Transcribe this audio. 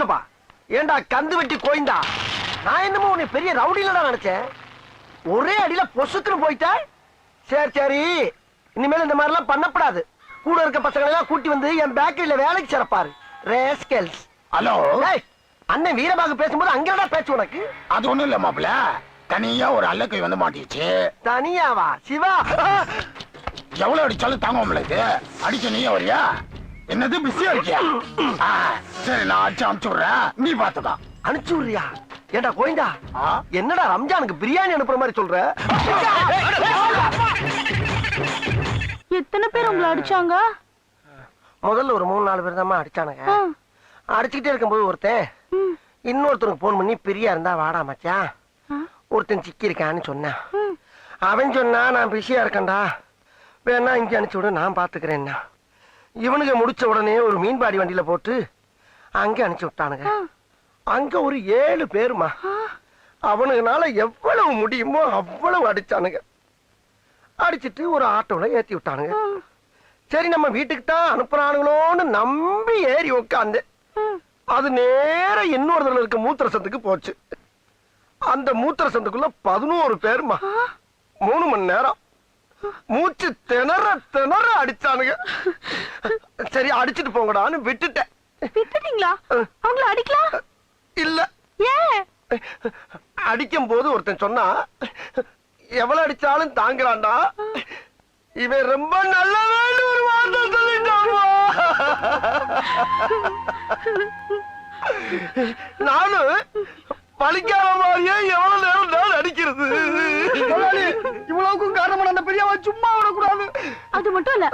நிமிஷப்பா. ஏண்டா கந்து வெட்டி கோய்ந்தா, நான் என்னமோ உன்னை பெரிய ரவுடியில நினைச்சேன். ஒரே அடியில பொசுக்குன்னு போயிட்ட. சரி சரி, இனிமேல் இந்த மாதிரி எல்லாம் பண்ணப்படாது. கூட இருக்க பசங்களை எல்லாம் கூட்டி வந்து என் பேக்கரியில வேலைக்கு சிறப்பாரு. ரேஸ்கல்ஸ். ஹலோ, அண்ணன் வீரபாகு பேசும்போது அங்கடா பேச்சு உனக்கு? அது ஒண்ணும் இல்ல மாப்பிள, தனியா ஒரு அல்லக்கை வந்து மாட்டிச்சு. தனியாவா? சிவா எவ்வளவு அடிச்சாலும் தாங்க உங்களுக்கு. அடிச்ச நீ வரியா? என்னது பிஸியா இருக்கியா? சரி, நான் அடிச்சு அனுப்பிச்சு விடுறேன், நீ பாத்துக்கா. அனுப்பிச்சு விடுறியா? ஏண்டா கோயந்தா, என்னடா ரம்ஜானுக்கு பிரியாணி அனுப்புற மாதிரி சொல்ற? எத்தனை பேர் உங்களை அடிச்சாங்க? முதல்ல ஒரு 3-4 பேர் தான் அடிச்சானுங்க. அடிச்சுக்கிட்டே இருக்கும்போது ஒருத்தன் இன்னொருத்தனுக்கு போன் பண்ணி பிரியா இருந்தா வாடா மச்சான், ஒருத்தன் சிக்கி இருக்கான்னு சொன்னான். அவன் சொன்னா நான் பிஸியா இருக்கேன்டா, வேணா இங்க அனுப்பிச்சு விடு, நான் பாத்துக்கிறேன்னா. இவனுக்கு முடிச்ச உடனே ஒரு மீன்பாடி வண்டியில போட்டு அங்க அனுப்பிச்சு விட்டானுங்க. அங்க ஒரு 7 பேருமா. அவனுக்குனால எவ்வளவு முடியுமோ அவ்வளவு அடிச்சானுங்க. அடிச்சிட்டு ஒரு ஆட்டோல ஏத்தி விட்டானுங்க. சரி, நம்ம வீட்டுக்கு தான் அனுப்புறானுங்களோன்னு நம்பி ஏறி உட்காந்து அது நேர இன்னொரு தடவை இருக்க மூத்திர சந்துக்கு போச்சு. அந்த மூத்திர சந்துக்குள்ள 11 பேருமா. 3 மணி நேரம் மூச்சு திணற திணற அடிச்சானுங்க. சரி, அடிச்சிட்டு போங்கடான்னு விட்டுட்டேன். விட்டுட்டீங்களா? அவங்கள அடிக்கலாம் இல்ல, ஏன்? அடிக்கும் போது ஒருத்தன் சொன்னா, எவ்வளவு அடிச்சாலும் தாங்குறான்டா, இவன் ரொம்ப நல்லவன்னு ஒரு வார்த்தை சொல்லிட்டாமா. நானும் பழிக்காத மாதிரியே எவ்வளவு நேரம் நான் அடிக்கிறது. இவ்வளவுக்கும் காரணமான அந்த பெரியவன் சும்மா விடக்கூடாது. அது மட்டும் இல்ல,